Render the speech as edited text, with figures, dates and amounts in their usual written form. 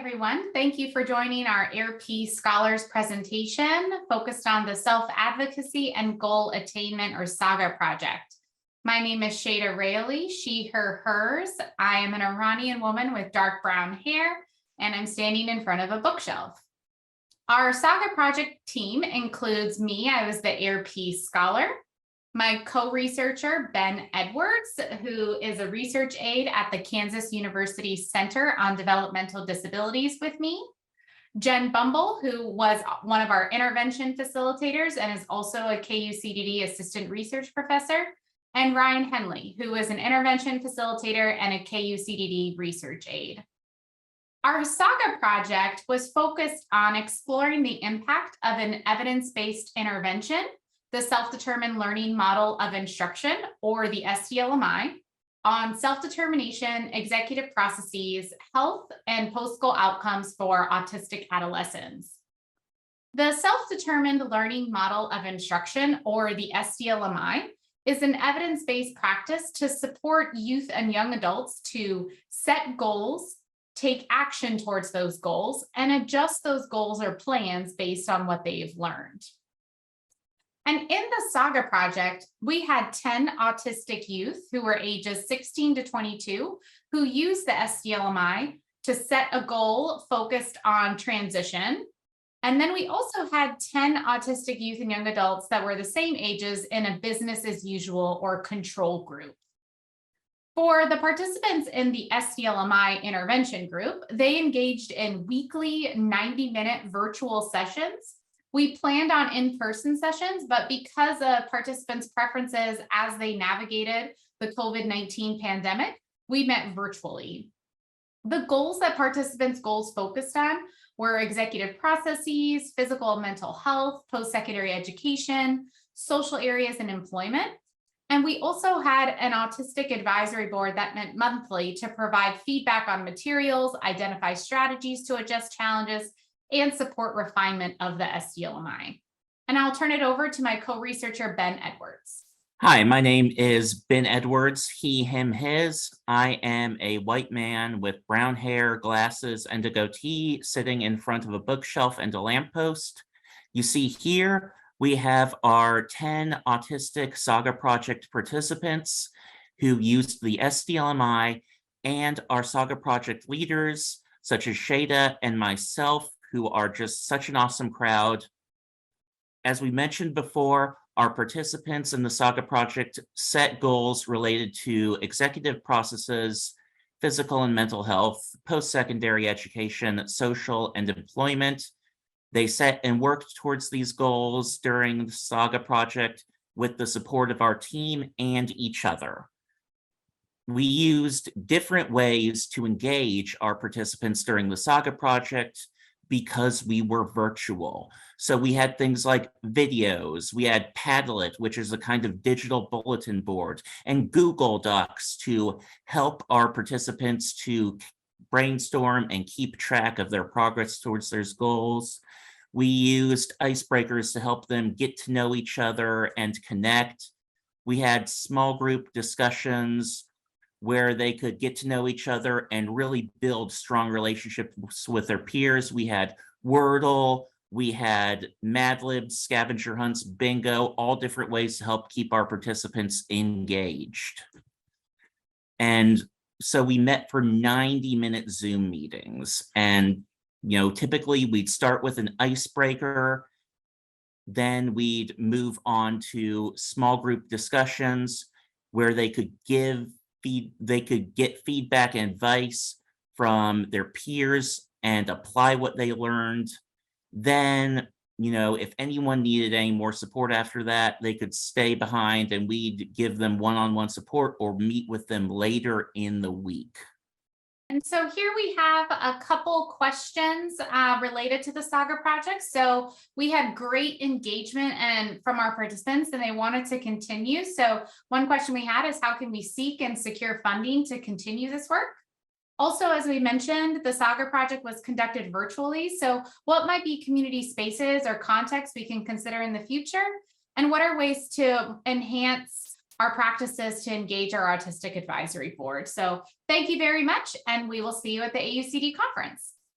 everyone. Thank you for joining our AIR-P Scholars presentation focused on the Self-Advocacy and Goal Attainment, or SAGA project. My name is Sheida Raley, she, her, hers. I am an Iranian woman with dark brown hair, and I'm standing in front of a bookshelf. Our SAGA project team includes me. I was the AIR-P scholar. My co-researcher, Ben Edwards, who is a research aide at the Kansas University Center on Developmental Disabilities with me. Jen Bumble, who was one of our intervention facilitators and is also a KUCD assistant research professor. And Ryan Henley, who is an intervention facilitator and a KUCD research aide. Our SAGA project was focused on exploring the impact of an evidence-based intervention, the self-determined learning model of instruction, or the SDLMI, on self-determination, executive processes, health, and post-goal outcomes for autistic adolescents. The self-determined learning model of instruction, or the SDLMI, is an evidence-based practice to support youth and young adults to set goals, take action towards those goals, and adjust those goals or plans based on what they've learned. And in the SAGA project, we had 10 autistic youth who were ages 16 to 22 who used the SDLMI to set a goal focused on transition. And then we also had 10 autistic youth and young adults that were the same ages in a business as usual or control group. For the participants in the SDLMI intervention group, they engaged in weekly 90-minute virtual sessions. We planned on in-person sessions, but because of participants' preferences as they navigated the COVID-19 pandemic, we met virtually. The goals that participants' goals focused on were executive processes, physical and mental health, post-secondary education, social areas, and employment. And we also had an autistic advisory board that met monthly to provide feedback on materials, identify strategies to adjust challenges, and support refinement of the SDLMI. And I'll turn it over to my co-researcher, Ben Edwards. Hi, my name is Ben Edwards, he, him, his. I am a white man with brown hair, glasses, and a goatee sitting in front of a bookshelf and a lamppost. You see here, we have our 10 autistic SAGA project participants who used the SDLMI, and our SAGA project leaders, such as Sheida and myself, who are just such an awesome crowd. As we mentioned before, our participants in the SAGA project set goals related to executive processes, physical and mental health, post-secondary education, social, and employment. They set and worked towards these goals during the SAGA project with the support of our team and each other. We used different ways to engage our participants during the SAGA project because we were virtual. So we had things like videos, we had Padlet, which is a kind of digital bulletin board, and Google Docs to help our participants to brainstorm and keep track of their progress towards their goals. We used icebreakers to help them get to know each other and connect. We had small group discussions where they could get to know each other and really build strong relationships with their peers. We had Wordle, we had Mad Libs, scavenger hunts, bingo, all different ways to help keep our participants engaged. And so we met for 90-minute Zoom meetings. And, you know, typically we'd start with an icebreaker, then we'd move on to small group discussions where they could get feedback and advice from their peers and apply what they learned. Then, you know, if anyone needed any more support after that, they could stay behind and we'd give them one-on-one support or meet with them later in the week. And so here we have a couple questions related to the SAGA project. So we had great engagement from our participants, and they wanted to continue. So one question we had is, how can we seek and secure funding to continue this work? Also, as we mentioned, the SAGA project was conducted virtually. So what might be community spaces or contexts we can consider in the future? And what are ways to enhance our practices to engage our Autistic Advisory Board? So thank you very much, and we will see you at the AUCD conference.